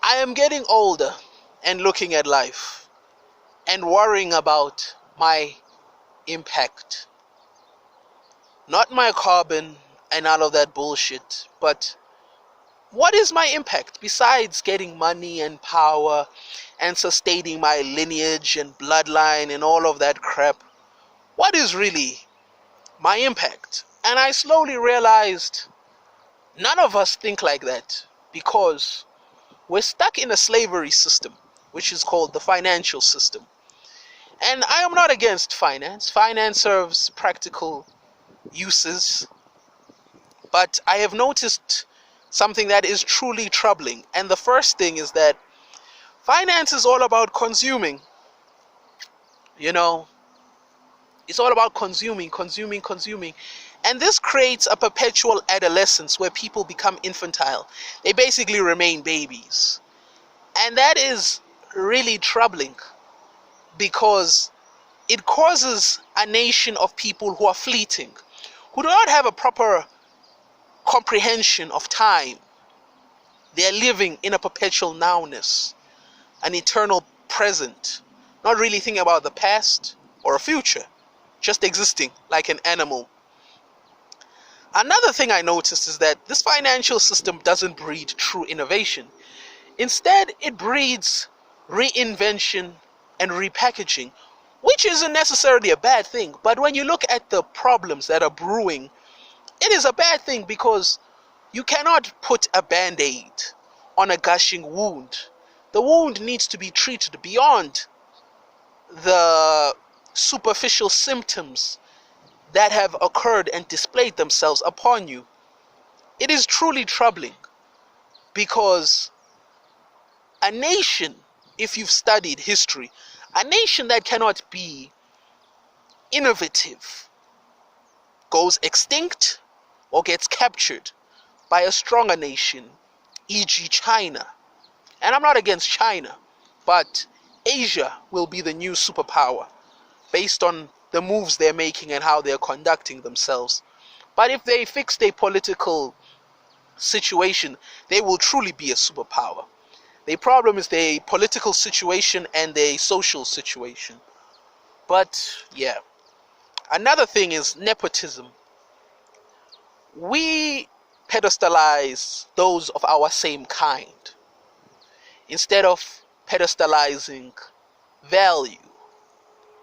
I am getting older and looking at life and worrying about my impact. Not my carbon and all of that bullshit, but what is my impact besides getting money and power and sustaining my lineage and bloodline and all of that crap? What is really my impact? And I slowly realized none of us think like that because we're stuck in a slavery system, which is called the financial system. And I am not against finance. Finance serves practical uses. But I have noticed something that is truly troubling. And the first thing is that finance is all about consuming. You know, it's all about consuming. And this creates a perpetual adolescence where people become infantile. They basically remain babies. And that is really troubling because it causes a nation of people who are fleeting, who do not have a proper comprehension of time. They are living in a perpetual nowness, an eternal present, not really thinking about the past or a future, just existing like an animal. Another thing I noticed is that this financial system doesn't breed true innovation. Instead, it breeds reinvention and repackaging, which isn't necessarily a bad thing. But when you look at the problems that are brewing, it is a bad thing because you cannot put a band-aid on a gushing wound. The wound needs to be treated beyond the superficial symptoms that have occurred and displayed themselves upon you. It is truly troubling because a nation, if you've studied history, a nation that cannot be innovative goes extinct or gets captured by a stronger nation, e.g. China. And I'm not against China, but Asia will be the new superpower based on the moves they're making and how they're conducting themselves. But if they fix their political situation, they will truly be a superpower. The problem is their political situation and their social situation. But yeah, another thing is nepotism. We pedestalize those of our same kind instead of pedestalizing value.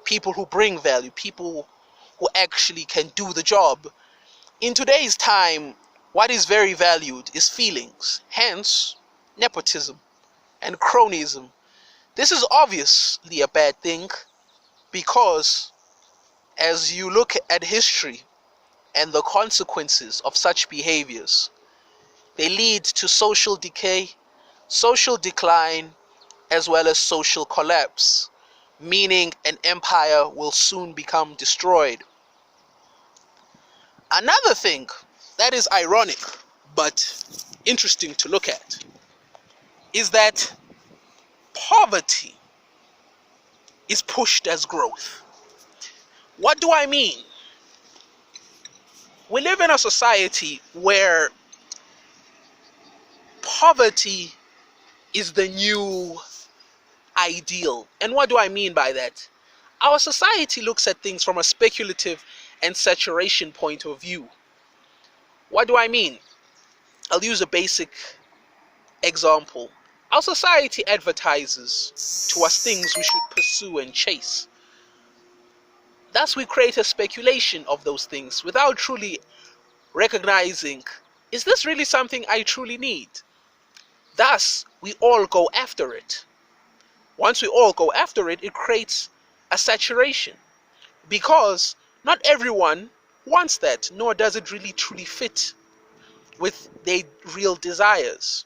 People who bring value, people who actually can do the job. In today's time, what is very valued is feelings, hence nepotism and cronyism. This is obviously a bad thing because as you look at history and the consequences of such behaviors, they lead to social decay, social decline, as well as social collapse, meaning an empire will soon become destroyed. Another thing that is ironic but interesting to look at is that poverty is pushed as growth. What do I mean? We live in a society where poverty is the new ideal. And what do I mean by that? Our society looks at things from a speculative and saturation point of view. What do I mean? I'll use a basic example. Our society advertises to us things we should pursue and chase. Thus we create a speculation of those things without truly recognizing, is this really something I truly need? Thus we all go after it. Once we all go after it, it creates a saturation because not everyone wants that, nor does it really truly fit with their real desires.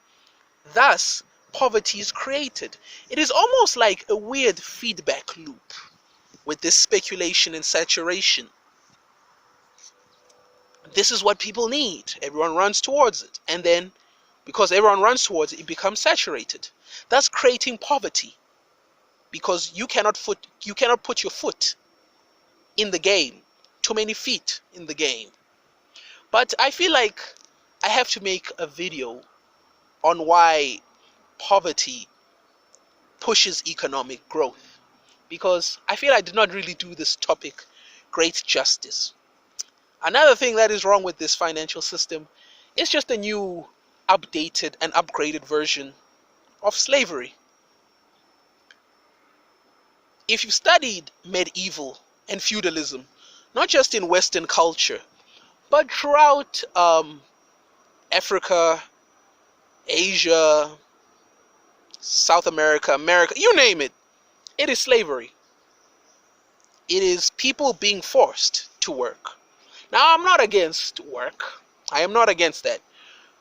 Thus, poverty is created. It is almost like a weird feedback loop with this speculation and saturation. This is what people need. Everyone runs towards it. And then, because everyone runs towards it, it becomes saturated. Thus creating poverty. Because you cannot put your foot in the game. Too many feet in the game. But I feel like I have to make a video on why poverty pushes economic growth, because I feel I did not really do this topic great justice. Another thing that is wrong with this financial system is just a new, updated, and upgraded version of slavery. If you studied medieval and feudalism, not just in Western culture, but throughout Africa, Asia, South America, America, you name it, it is slavery. It is people being forced to work. Now, I'm not against work. I am not against that.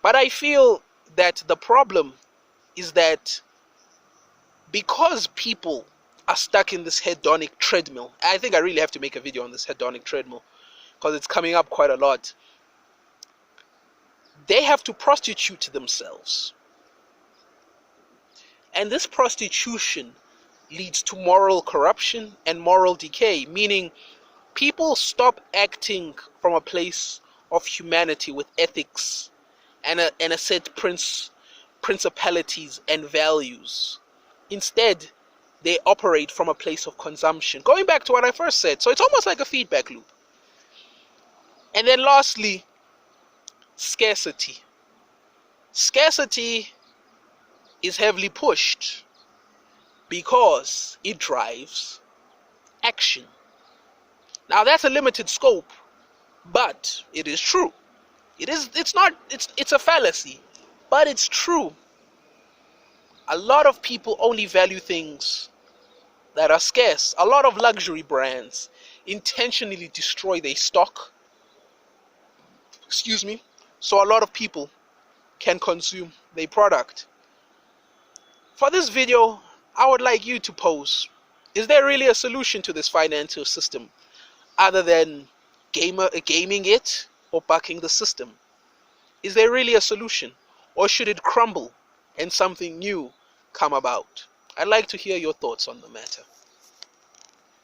But I feel that the problem is that because people are stuck in this hedonic treadmill, I think I really have to make a video on this hedonic treadmill because it's coming up quite a lot. They have to prostitute themselves. And this prostitution leads to moral corruption and moral decay, meaning people stop acting from a place of humanity with ethics and a set principalities and values. Instead, they operate from a place of consumption. Going back to what I first said, so it's almost like a feedback loop. And then lastly, scarcity. Scarcity is heavily pushed because it drives action. Now that's a limited scope, but it is true. It's a fallacy, but it's true. A lot of people only value things that are scarce. A lot of luxury brands intentionally destroy their stock. So a lot of people can consume their product. For this video, I would like you to pose, is there really a solution to this financial system other than gaming it or bucking the system? Is there really a solution, or should it crumble and something new come about? I'd like to hear your thoughts on the matter.